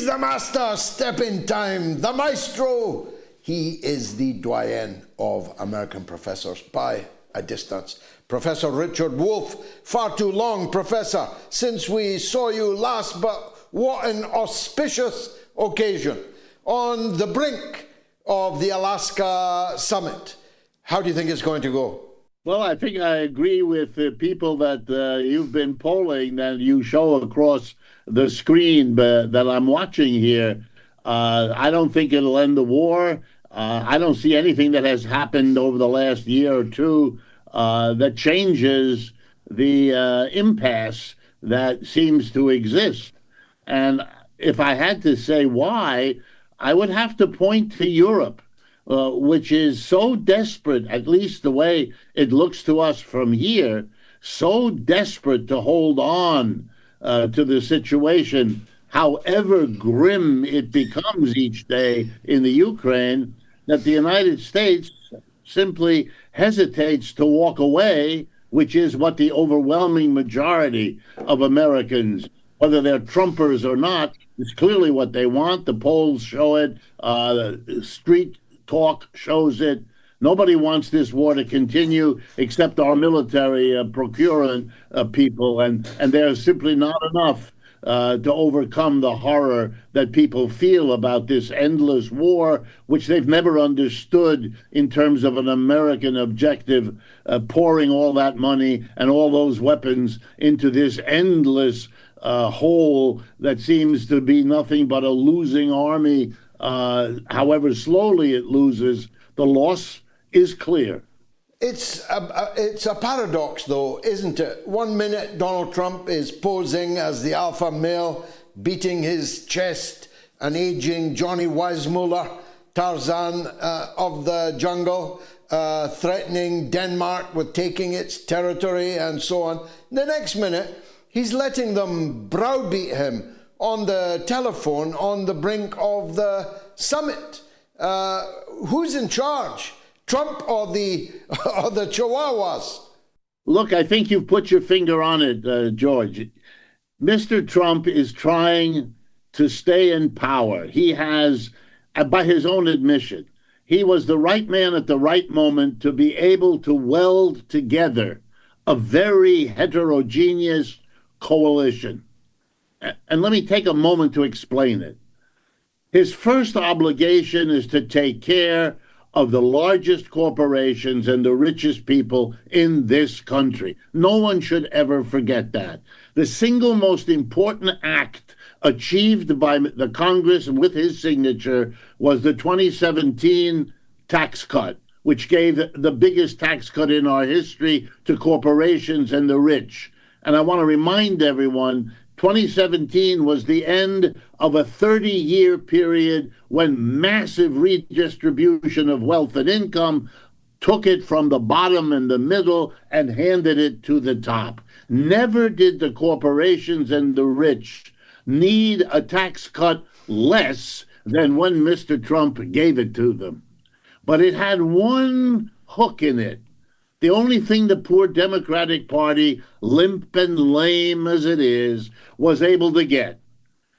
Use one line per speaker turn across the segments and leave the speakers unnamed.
the master, step in time, the maestro. He is the doyen of American professors by a distance. Professor Richard Wolff, far too long, Professor, since we saw you last, but what an auspicious occasion. On the brink of the Alaska summit, how do you think it's going to go?
Well, I think I agree with the people that you've been polling that you show across the screen that I'm watching here. I don't think it'll end the war. I don't see anything that has happened over the last year or two that changes the impasse that seems to exist. And if I had to say why, I would have to point to Europe, which is so desperate, at least the way it looks to us from here, so desperate to hold on to the situation, however grim it becomes each day in the Ukraine, that the United States simply hesitates to walk away, which is what the overwhelming majority of Americans, whether they're Trumpers or not, is clearly what they want. The polls show it. Street talk shows it. Nobody wants this war to continue except our military procurement people, and there's simply not enough to overcome the horror that people feel about this endless war, which they've never understood in terms of an American objective, pouring all that money and all those weapons into this endless hole that seems to be nothing but a losing army. However slowly it loses, the loss is clear.
It's a paradox, though, isn't it? 1 minute, Donald Trump is posing as the alpha male, beating his chest, an aging Johnny Weissmuller, Tarzan of the jungle, threatening Denmark with taking its territory and so on. The next minute, he's letting them browbeat him on the telephone on the brink of the summit. Who's in charge? Trump or the Chihuahuas?
Look, I think you've put your finger on it, George. Mr. Trump is trying to stay in power. He has, by his own admission, he was the right man at the right moment to be able to weld together a very heterogeneous coalition. And let me take a moment to explain it. His first obligation is to take care of the largest corporations and the richest people in this country. No one should ever forget that. The single most important act achieved by the Congress with his signature was the 2017 tax cut, which gave the biggest tax cut in our history to corporations and the rich. And I want to remind everyone, 2017 was the end of a 30-year period when massive redistribution of wealth and income took it from the bottom and the middle and handed it to the top. Never did the corporations and the rich need a tax cut less than when Mr. Trump gave it to them. But it had one hook in it. The only thing the poor Democratic Party, limp and lame as it is, was able to get.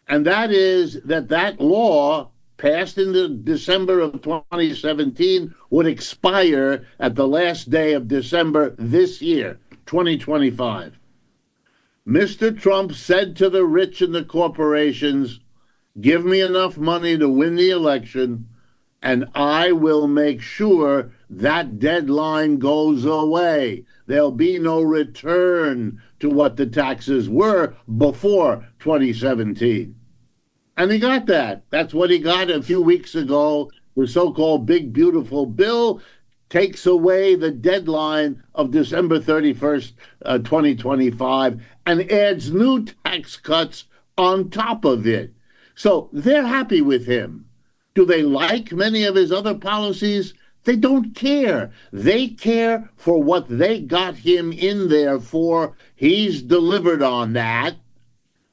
And that is that law passed in the December of 2017 would expire at the last day of December this year, 2025. Mr. Trump said to the rich and the corporations, give me enough money to win the election, and I will make sure that deadline goes away. There'll be no return to what the taxes were before 2017. And he got that. That's what he got a few weeks ago. The so-called Big Beautiful Bill takes away the deadline of December 31st, 2025, and adds new tax cuts on top of it. So they're happy with him. Do they like many of his other policies? They don't care. They care for what they got him in there for. He's delivered on that.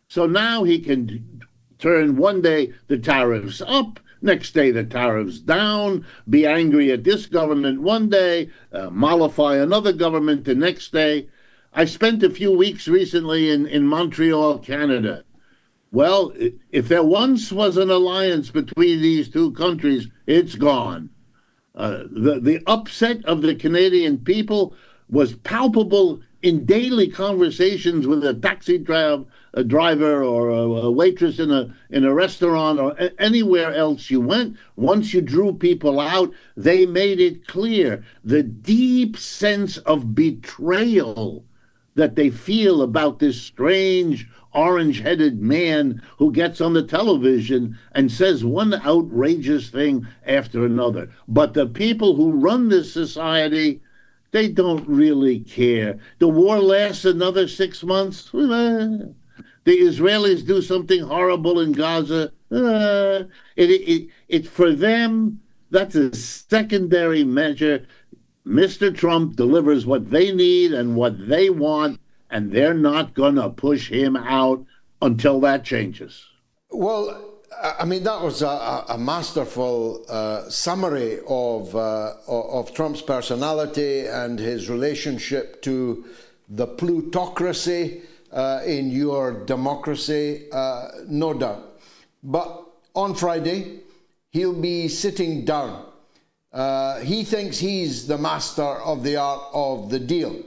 So now he can turn one day the tariffs up, next day the tariffs down, be angry at this government one day, mollify another government the next day. I spent a few weeks recently in Montreal, Canada. Well, if there once was an alliance between these two countries, it's gone. The upset of the Canadian people was palpable in daily conversations with a driver or a waitress in a restaurant or anywhere else you went. Once you drew people out, they made it clear the deep sense of betrayal that they feel about this strange orange-headed man who gets on the television and says one outrageous thing after another. But the people who run this society, they don't really care. The war lasts another 6 months. The Israelis do something horrible in Gaza. It for them, that's a secondary measure. Mr. Trump delivers what they need and what they want, and they're not going to push him out until that changes.
Well, I mean, that was a masterful summary of Trump's personality and his relationship to the plutocracy in your democracy, no doubt. But on Friday, he'll be sitting down. He thinks he's the master of the art of the deal.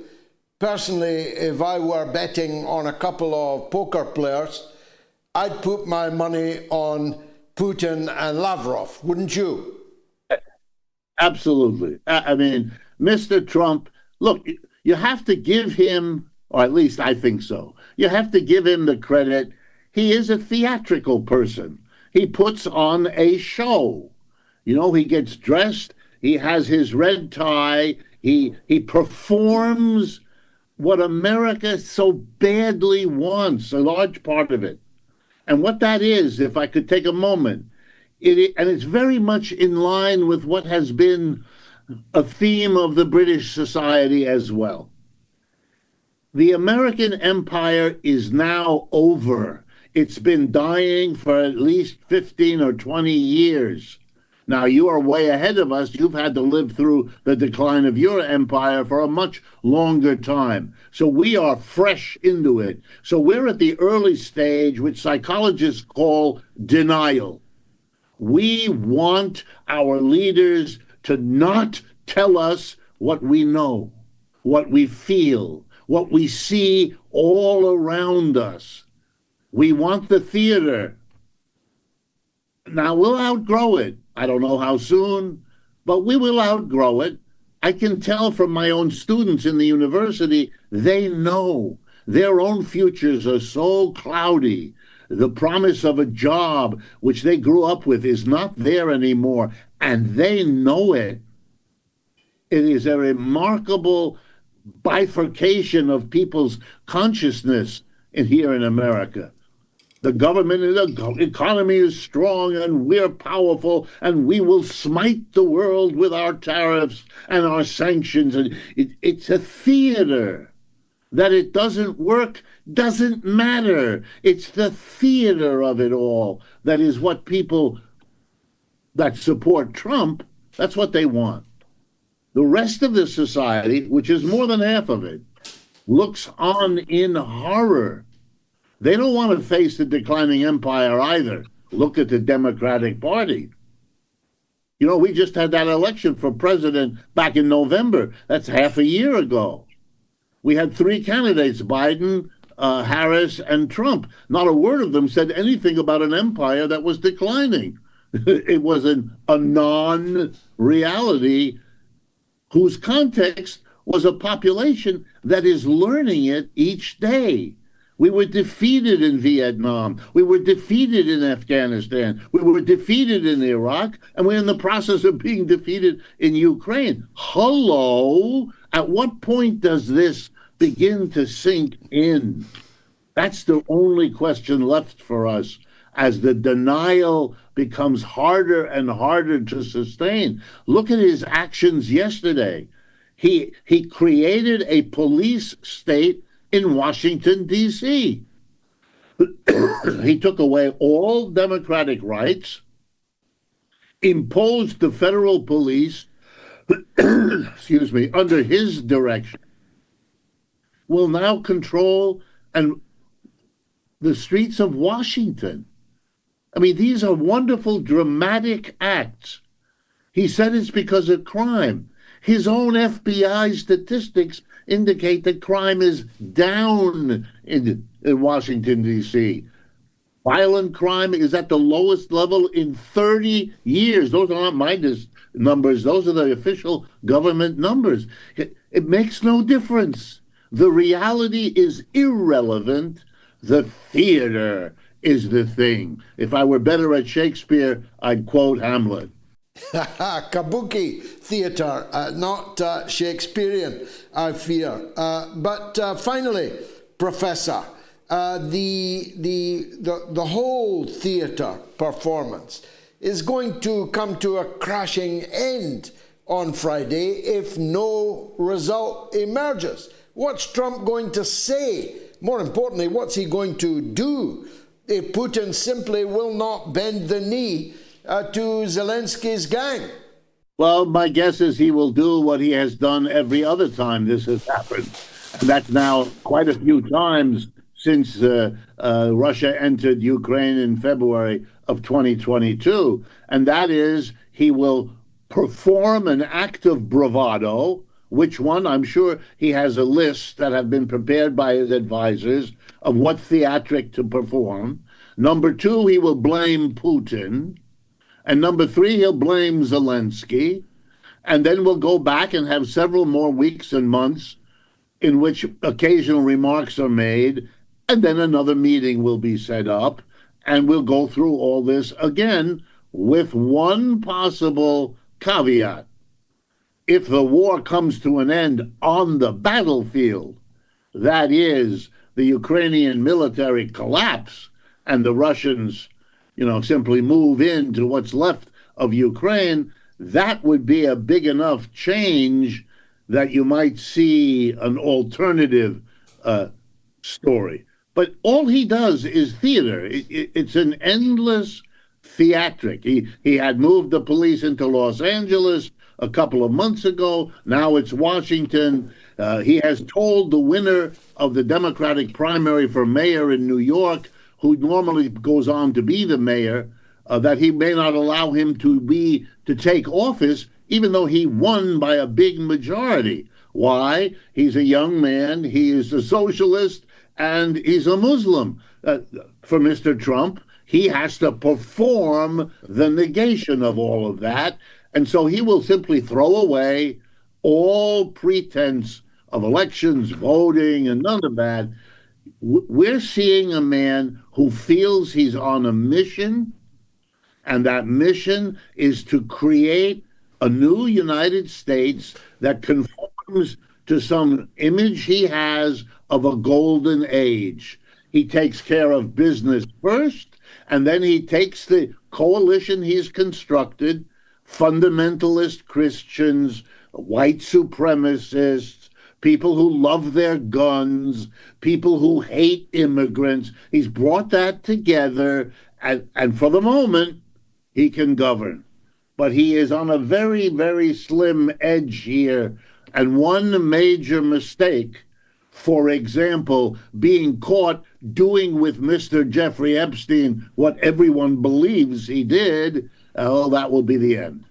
Personally, if I were betting on a couple of poker players, I'd put my money on Putin and Lavrov, wouldn't you?
Absolutely. I mean, Mr. Trump, look, you have to give him, or at least I think so, you have to give him the credit. He is a theatrical person. He puts on a show. You know, he gets dressed, he has his red tie, he performs what America so badly wants, a large part of it. And what that is, if I could take a moment, and it's very much in line with what has been a theme of the British society as well. The American empire is now over. It's been dying for at least 15 or 20 years. Now, you are way ahead of us. You've had to live through the decline of your empire for a much longer time. So we are fresh into it. So we're at the early stage, which psychologists call denial. We want our leaders to not tell us what we know, what we feel, what we see all around us. We want the theater. Now, we'll outgrow it. I don't know how soon, but we will outgrow it. I can tell from my own students in the university, they know their own futures are so cloudy. The promise of a job, which they grew up with, is not there anymore, and they know it. It is a remarkable bifurcation of people's consciousness here in America. The government and the economy is strong, and we're powerful, and we will smite the world with our tariffs and our sanctions. And it's a theater. That it doesn't work doesn't matter. It's the theater of it all that is what people that support Trump, that's what they want. The rest of the society, which is more than half of it, looks on in horror. They don't want to face the declining empire either. Look at the Democratic Party. You know, we just had that election for president back in November. That's half a year ago. We had three candidates, Biden, Harris, and Trump. Not a word of them said anything about an empire that was declining. It was a non-reality whose context was a population that is learning it each day. We were defeated in Vietnam. We were defeated in Afghanistan. We were defeated in Iraq. And we're in the process of being defeated in Ukraine. Hello? At what point does this begin to sink in? That's the only question left for us as the denial becomes harder and harder to sustain. Look at his actions yesterday. He created a police state in Washington, D.C. He took away all democratic rights, imposed the federal police, excuse me, under his direction, will now control and the streets of Washington. I mean, these are wonderful, dramatic acts. He said it's because of crime. His own FBI statistics indicate that crime is down in Washington, D.C. Violent crime is at the lowest level in 30 years. Those are not my numbers. Those are the official government numbers. It makes no difference. The reality is irrelevant. The theater is the thing. If I were better at Shakespeare, I'd quote Hamlet.
Kabuki theatre, not Shakespearean, I fear. But finally, Professor, the whole theatre performance is going to come to a crashing end on Friday if no result emerges. What's Trump going to say? More importantly, what's he going to do if Putin simply will not bend the knee to Zelensky's gang?
Well, my guess is he will do what he has done every other time this has happened. And that's now quite a few times since Russia entered Ukraine in February of 2022. And that is, he will perform an act of bravado. Which one? I'm sure he has a list that have been prepared by his advisors of what theatric to perform. Number two, he will blame Putin. And number three, he'll blame Zelensky. And then we'll go back and have several more weeks and months in which occasional remarks are made. And then another meeting will be set up. And we'll go through all this again with one possible caveat. If the war comes to an end on the battlefield, that is, the Ukrainian military collapse and the Russians, simply move into what's left of Ukraine, that would be a big enough change that you might see an alternative story. But all he does is theater. It's an endless theatric. He had moved the police into Los Angeles a couple of months ago. Now it's Washington. He has told the winner of the Democratic primary for mayor in New York, who normally goes on to be the mayor, that he may not allow him to take office, even though he won by a big majority. Why? He's a young man, he is a socialist, and he's a Muslim. For Mr. Trump, he has to perform the negation of all of that. And so he will simply throw away all pretense of elections, voting, and none of that. We're seeing a man who feels he's on a mission, and that mission is to create a new United States that conforms to some image he has of a golden age. He takes care of business first, and then he takes the coalition he's constructed, fundamentalist Christians, white supremacists, people who love their guns, people who hate immigrants. He's brought that together, and for the moment, he can govern. But he is on a very, very slim edge here. And one major mistake, for example, being caught doing with Mr. Jeffrey Epstein what everyone believes he did, that will be the end.